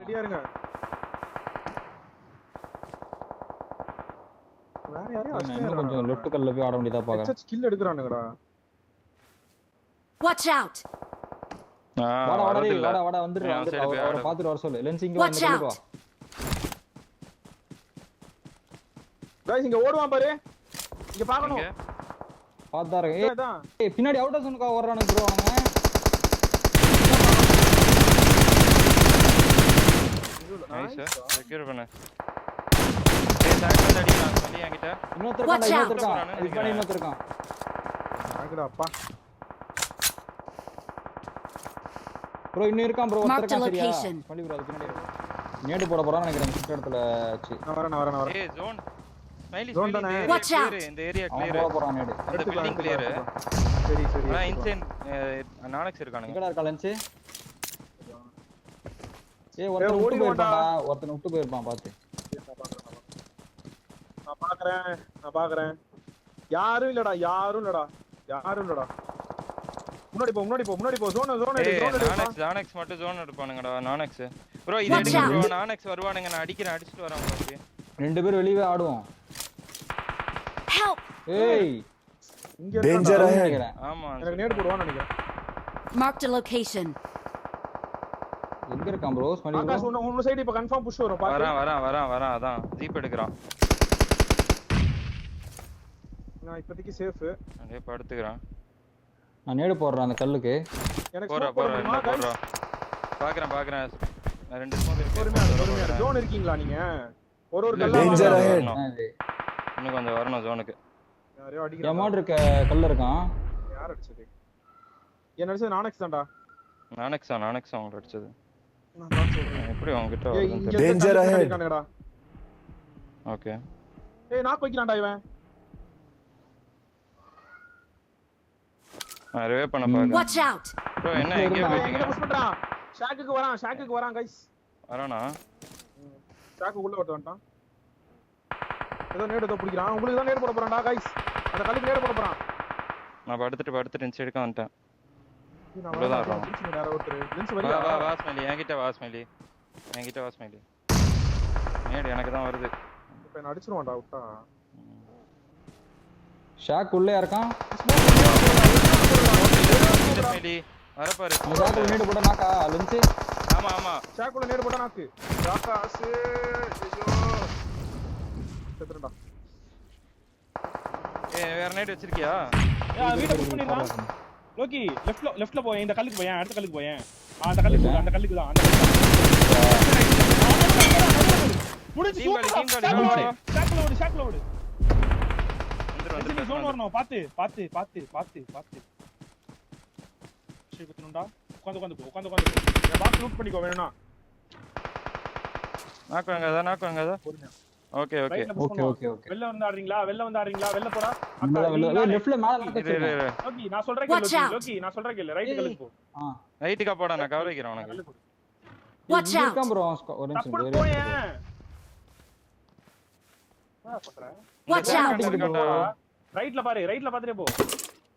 ரெடியா இருங்க. வேற யாரையும் இன்னும் கொஞ்சம் லெஃப்ட் கல்ல போய் ஆட வேண்டியதா பாக்க. ஹெச்எச் கில் எடுக்கறானுங்கடா. Watch out. வாடா வந்துரு. அவரை பாத்துட்டு வர சொல்லு. லென்ஸ் இங்க வந்து கல்லுக்கு வா. गाइस இங்க ஓடுவான் பாரு. இங்க பார்க்கணும். பாத்தாரு. ஏய் பின்னாடி அவுட் ஆஃப் ஜோனுக்கு ஓடுறானுங்க ப்ரோ அவன். நைஸ் செக்யூர் பண்ணு. ஏய் டாக்டர் அடிக்கலாம் சொல்லி என்கிட்ட. இன்னொருத்தர். ஆகடா அப்பா. ப்ரோ இன்னும் இருக்கான் ப்ரோ ஒருத்தர் இருக்கான் சரியா. பள்ளி ப்ரோ அது பின்னாடி. நேடு போட போறான்னு நினைக்கிறேன் இந்த இடத்துல. நான் வரேன். ஏய் ஜோன். Smiley Watch out. இந்த ஏரியா கிளியர். போட போறான் நேடு. அந்த பில்டிங் கிளியர். சரி. நான் இன்சைன் நானக்ஸ் இருக்கானுங்க. எங்கடா இருக்கா லென்ஸ்? ஏய் ஒருத்தன் ஓடி போயிட்டான்டா. ஒருத்தன் விட்டு போயிருப்பான் பாத்து. நான் பாக்குறேன். யாரும் இல்லடா. முன்னாடி போ. ஜோன் நானக்ஸ் மட்டும் ஜோன் எடுப்பானுங்கடா. நானக்ஸ். ப்ரோ இது எடுங்க ப்ரோ. நானக்ஸ் வருவானுங்க. நான் அடிச்சிட்டு வரேன் உங்களுக்கு. ரெண்டு பேர் வெளியவே ஆடுவோம். Help. ஏய் இங்க டேஞ்சர் அஹெட். ஆமா எனக்கு நேடு போடுவான்னு நினைக்கிறேன். Marked a location. எங்க இருக்கான் ப்ரோ? Smiley bro. ஆகாஷ் உங்க சைடு இப்ப கன்ஃபார்ம் புஷ் வரும் பாத்து. வரேன் அதான் ஜீப் எடுக்கறான். நான் இப்போதைக்கு சேஃப். அப்படியே படுத்துக்கறேன். நான் நேடு போடுறேன் அந்த கல்லுக்கு. எனக்கு போறேன். பாக்குறேன். நான் ரெண்டு ஸ்மோக் இருக்கு. பொறுமையா ஜோன் இருக்கீங்களா நீங்க? ஒரு கல்ல டேஞ்சர் அஹெட். இன்னும் கொஞ்சம் வரணும் ஜோனுக்கு. யாரையோ அடிக்கறாங்க. எமாட் இருக்க கல்ல இருக்கான். யார் அடிச்சது? என்ன அடிச்சது? நானக்ஸ் தான்டா. நானக்ஸ் அவங்க அடிச்சது. நான் தான் சொல்றேன். எப்படி அவங்கிட்ட வருதுன்னு டேஞ்சர் அஹெட். தெரியல. ஓகே. ஏய் நாக் வைக்கறான்டா இவன். நான் ரிவே பண்ண பாக்க. Watch out. ப்ரோ என்ன எங்க போயிட்டீங்க? புஷ் பண்றான். ஷாக்குக்கு வரான் गाइस. வரானா? ஷாக்கு உள்ள வரட்டான். ஏதோ நேடு பிடிக்கிறான். உங்களுக்கு தான் நேடு போட போறான்டா गाइस. அந்த கல்லுக்கு நேடு போட போறான். நான் படுத்துட்டு இந்த சைடுக்கு வந்துட்டேன். நான் வரேன். நேரா ஓட்ரு. லென்ஸ் வரியா? வா ஸ்மைலி. என்கிட்ட வா ஸ்மைலி. நேடு எனக்கு தான் வருது. இப்ப என்ன அடிச்சிருவான்டா விட்டா. ஷாக் உள்ளே இருக்கான். ஸ்மைலி வர பாரு. ஷாக் நேடு போட நாக்கா லென்ஸ். ஆமா ஷாக் உள்ள நேடு போட நாக்கு. ராகாஸ் ஐயோ. செத்துறடா. வேற நேடு வச்சிருக்கியா? வீட்டை புஷ் பண்ணிடுறான். லோக்கி லெஃப்ட்ல போய் இந்த கல்லுக்கு போய் அடுத்த கல்லுக்கு போய் அந்த கல்லுக்கு தான் அந்த முடிச்சு ஷாக்ல ஓடு வந்து ஜோன் வரணும் பாத்து சரி குத்துறடா உட்கார்ந்து இந்த பாக்ஸ் லூட் பண்ணிக்கோ வேணும்னா நாக்கு வாங்கதா ஓகே வெளில வந்து ஆடுறீங்களா வெளில போடா லெஃப்ட்ல மேல ஓகே நான் சொல்றேன் கேளு ரைட் கல்லுக்கு போ ரைட்டுக்கு போடா நான் கவர் வைக்கிறேன் உனக்கு Watch out. ப்ரோ ஒரு நிமிஷம் Watch out. ரைட்ல பாத்துட்டே போ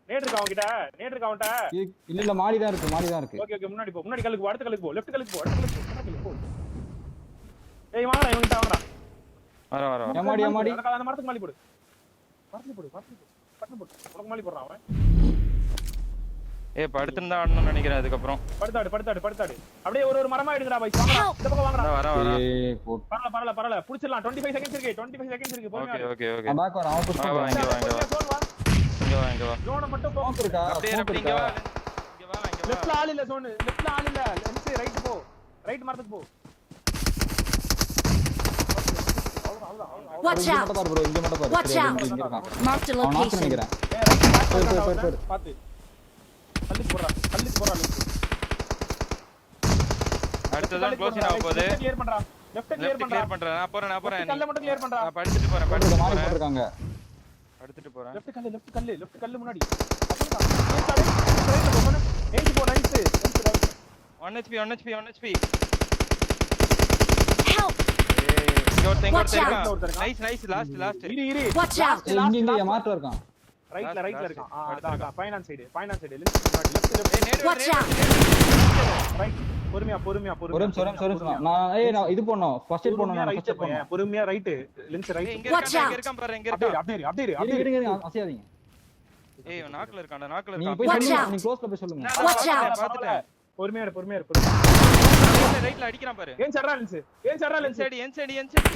நேட் இருக்கா அவன்கிட்ட இல்ல மாடி தான் இருக்கு ஓகே முன்னாடி போ முன்னாடி கல்லுக்கு போ அடுத்த கல்லுக்கு போ லெஃப்ட் கல்லுக்கு போ ஏய் வாங்கடா இவன்கிட்ட வாங்கடா வர மாடி அந்த மரத்துக்கு மாலி போடு பட்டு போடு உனக்கு மாலி போடுறான் அவன் ஏய் படுத்துறதா ஆடணும்னு நினைக்கிறேன் அதுக்கு அப்புறம் படுத்தாடு அப்படியே ஒரு மரமா எடுங்கடா பாய் வாங்கடா இந்த பக்கம் வாங்கடா வர பரவாயில்ல புடிச்சிடலாம் 25 செகண்ட்ஸ் இருக்கு ஓகே பேக் வர அவன் புஷ் வாங்க இங்க வா ஜோன் மட்டும் ஸ்மோக் இருக்கா அப்படியே இங்க வா லெஃப்ட்ல ஆள் இல்ல லெஃப்ட் ரைட் போ ரைட் மரத்துக்கு போ Watch out. bro இங்க மட்டும் பாரு Watch out. இங்க இருக்கான் Marked a நான் location. நினைக்கிறேன் பாத்து கல்லுக்கு போறா அடுத்ததான் க்ளோசிங் ஆக போகுது கிளியர் பண்றா லெஃப்ட் கிளியர் பண்றேன் நான் போறேன் கல்ல மட்டும் கிளியர் பண்றா நான் படுத்துட்டு போறேன் மாடி போட்டுருக்காங்க லெஃப்ட் கல்லு முன்னாடி ஏய் போ nice 1 HP Help. Nice last இரு Watch out. இங்க மாட்ட இருக்கான் ரைட்ல இருக்கான் அதான் finance side left Watch out. Right பொறுமையா பொறுமையா ஒரு நிமிஷம் நான் இது பண்ணோம் ஃபர்ஸ்ட் எய்ட் பண்ணோம் ரைட் போய் பொறுமையா ரைட் லென்ஸ் ரைட் இங்க Watch out. இருக்கான் பாரு இங்க இருக்கான். அப்படியே அசையாதீங்க ஏய் நாக்குல இருக்கான்டா நாக்குல நீங்க இருக்கான். போய் Watch சொல்லுங்க out. நீங்க க்ளோஸ்ல போய் சொல்லுங்க Watch out. பாத்துட்டேன். பொறுமையா ரைட்ல அடிக்கிறான் பாரு. ஏன் சர்ரா லென்ஸ் என் சைடு.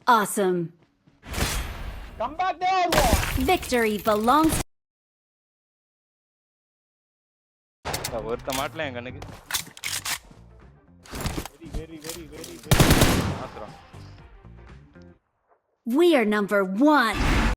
Awesome. கம் பேக் தேர் Victory belongs. ஒருத்த மாட்டல என் கண்ணுக்கு. வெரி ஆத்துறான். We are number 1.